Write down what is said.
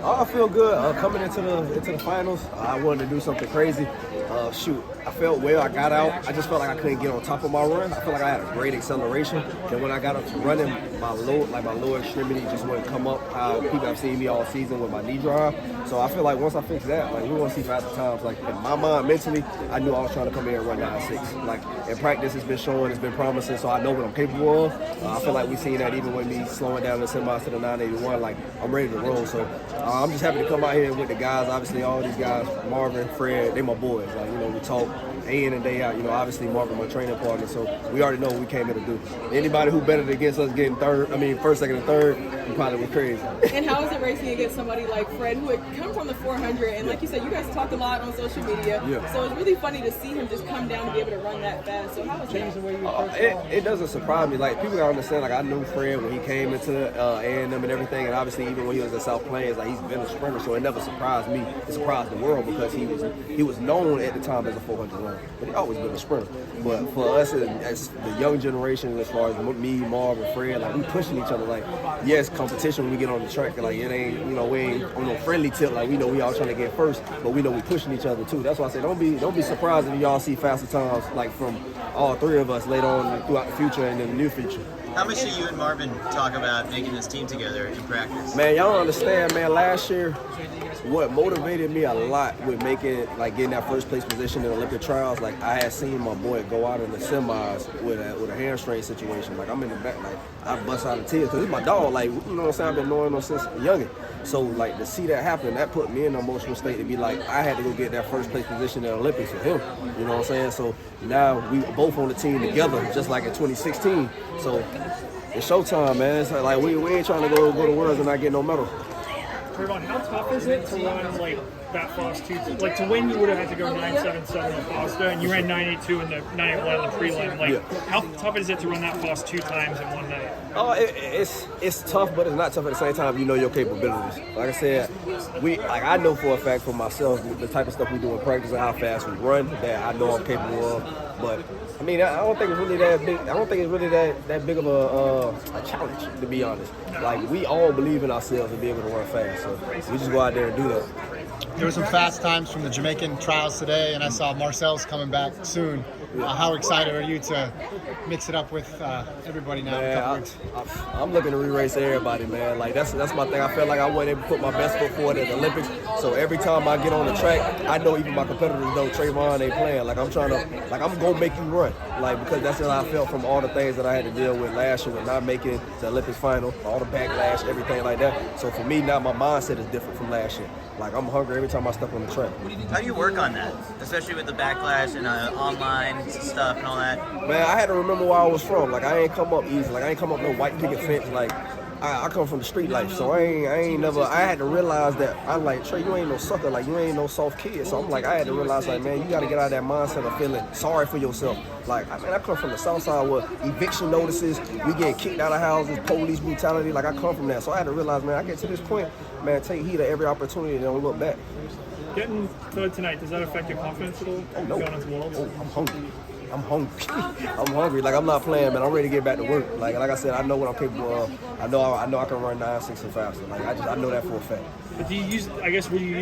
I feel good coming into the finals. I wanted to do something crazy. I felt well. I got out. I just felt like I couldn't get on top of my run. I felt like I had a great acceleration. Then when I got up to running, my lower extremity just wouldn't come up how people have seen me all season with my knee drive. So I feel like once I fix that, like we want to see faster times. Like in my mind, mentally, I knew I was trying to come here and run 9.6. Like in practice, it's been showing, it's been promising, so I know what I'm capable of. I feel like we've seen that even with me slowing down the semis to the 981. Like I'm ready to roll. So I'm just happy to come out here with the guys. Obviously, all these guys, Marvin, Fred, they my boys. Like we talk day in and day out. Obviously Marvin my training partner, so we already know what we came here to do. Anybody who betted against us getting first, second, and third, you probably went crazy. And how is it racing against somebody like Fred, who had come from the 400, and like you said, you guys talk a lot on social media. Yeah. So it's really funny to see him just come down and be able to run that fast. So how is that? It doesn't surprise me. Like people gotta understand. Like I knew Fred when he came into A&M and everything, and obviously even when he was at South Plains, like he's been a sprinter, so it never surprised me. It surprised the world because he was known at the time as a 400 runner, but he always been a sprinter. But for us as the young generation, as far as me, Marv, and Fred, like we pushing each other. Like yes, competition when we get on the track, like it ain't we ain't on no friendly tip. Like we know we all trying to get first, but we know we pushing each other too. That's why I say don't be surprised if y'all see faster times like from all three of us later on throughout the future and in the near future. How much do you and Marvin talk about making this team together in practice? Man, y'all don't understand, man. Last year, what motivated me a lot with getting that first place position in the Olympic trials, like I had seen my boy go out in the semis with a hamstring situation. Like I'm in the back, like I bust out of tears because it's my dog. Like you know what I'm saying? I've been knowing him since youngin'. So like to see that happen, that put me in an emotional state to be like I had to go get that first place position in the Olympics for him. You know what I'm saying? So now we both on the team together, just like in 2016. So it's showtime, man. It's like we ain't trying to go to Worlds and not get no medal. Trayvon, how tough is it to run like that fast two? Like to win, you would have had to go 9.77 in Costa, and you ran 9.82 and the 9.81 in the prelim. Like, how tough is it to run that fast 2 times in one night? It's tough, but it's not tough at the same time. You know your capabilities. Like I said, I know for a fact for myself the type of stuff we do in practice and how fast we run that I know I'm capable of. But I mean, I don't think it's really that big. I don't think it's really that big of a challenge, to be honest. Like we all believe in ourselves to be able to run fast, so we just go out there and do that. There were some fast times from the Jamaican trials today, and I saw Marcel's coming back soon. How excited are you to mix it up with everybody now? Man, I'm looking to re-race everybody, man. Like that's my thing. I felt like I wasn't able to put my best foot forward at the Olympics. So every time I get on the track, I know even my competitors know Trayvon ain't playing. Like I'm gonna make you run. Like because that's what I felt from all the things that I had to deal with last year with not making the Olympics final, all the backlash, everything like that. So for me now, my mindset is different from last year. Like I'm hungry every time I step on the track. How do you work on that, especially with the backlash and online stuff and all that? Man, I had to remember where I was from. Like I ain't come up easy. Like I ain't come up no white picket fence. Like I come from the street life, so I ain't never. I had to realize that I'm like Trey, you ain't no sucker. Like you ain't no soft kid. So I'm like I had to realize like man, you got to get out of that mindset of feeling sorry for yourself. Like I come from the South Side where eviction notices, we get kicked out of houses, police brutality. Like I come from that, so I had to realize man, I get to this point, man, take heed of every opportunity and don't look back. Getting third tonight, does that affect your confidence at all? Oh, no. Going into Worlds? Oh, I'm hungry. I'm hungry. Like I'm not playing, man. I'm ready to get back to work. Like I said, I know what I'm capable of. I know I can run 9.6 and faster. Like I know that for a fact. But do you use? I guess will you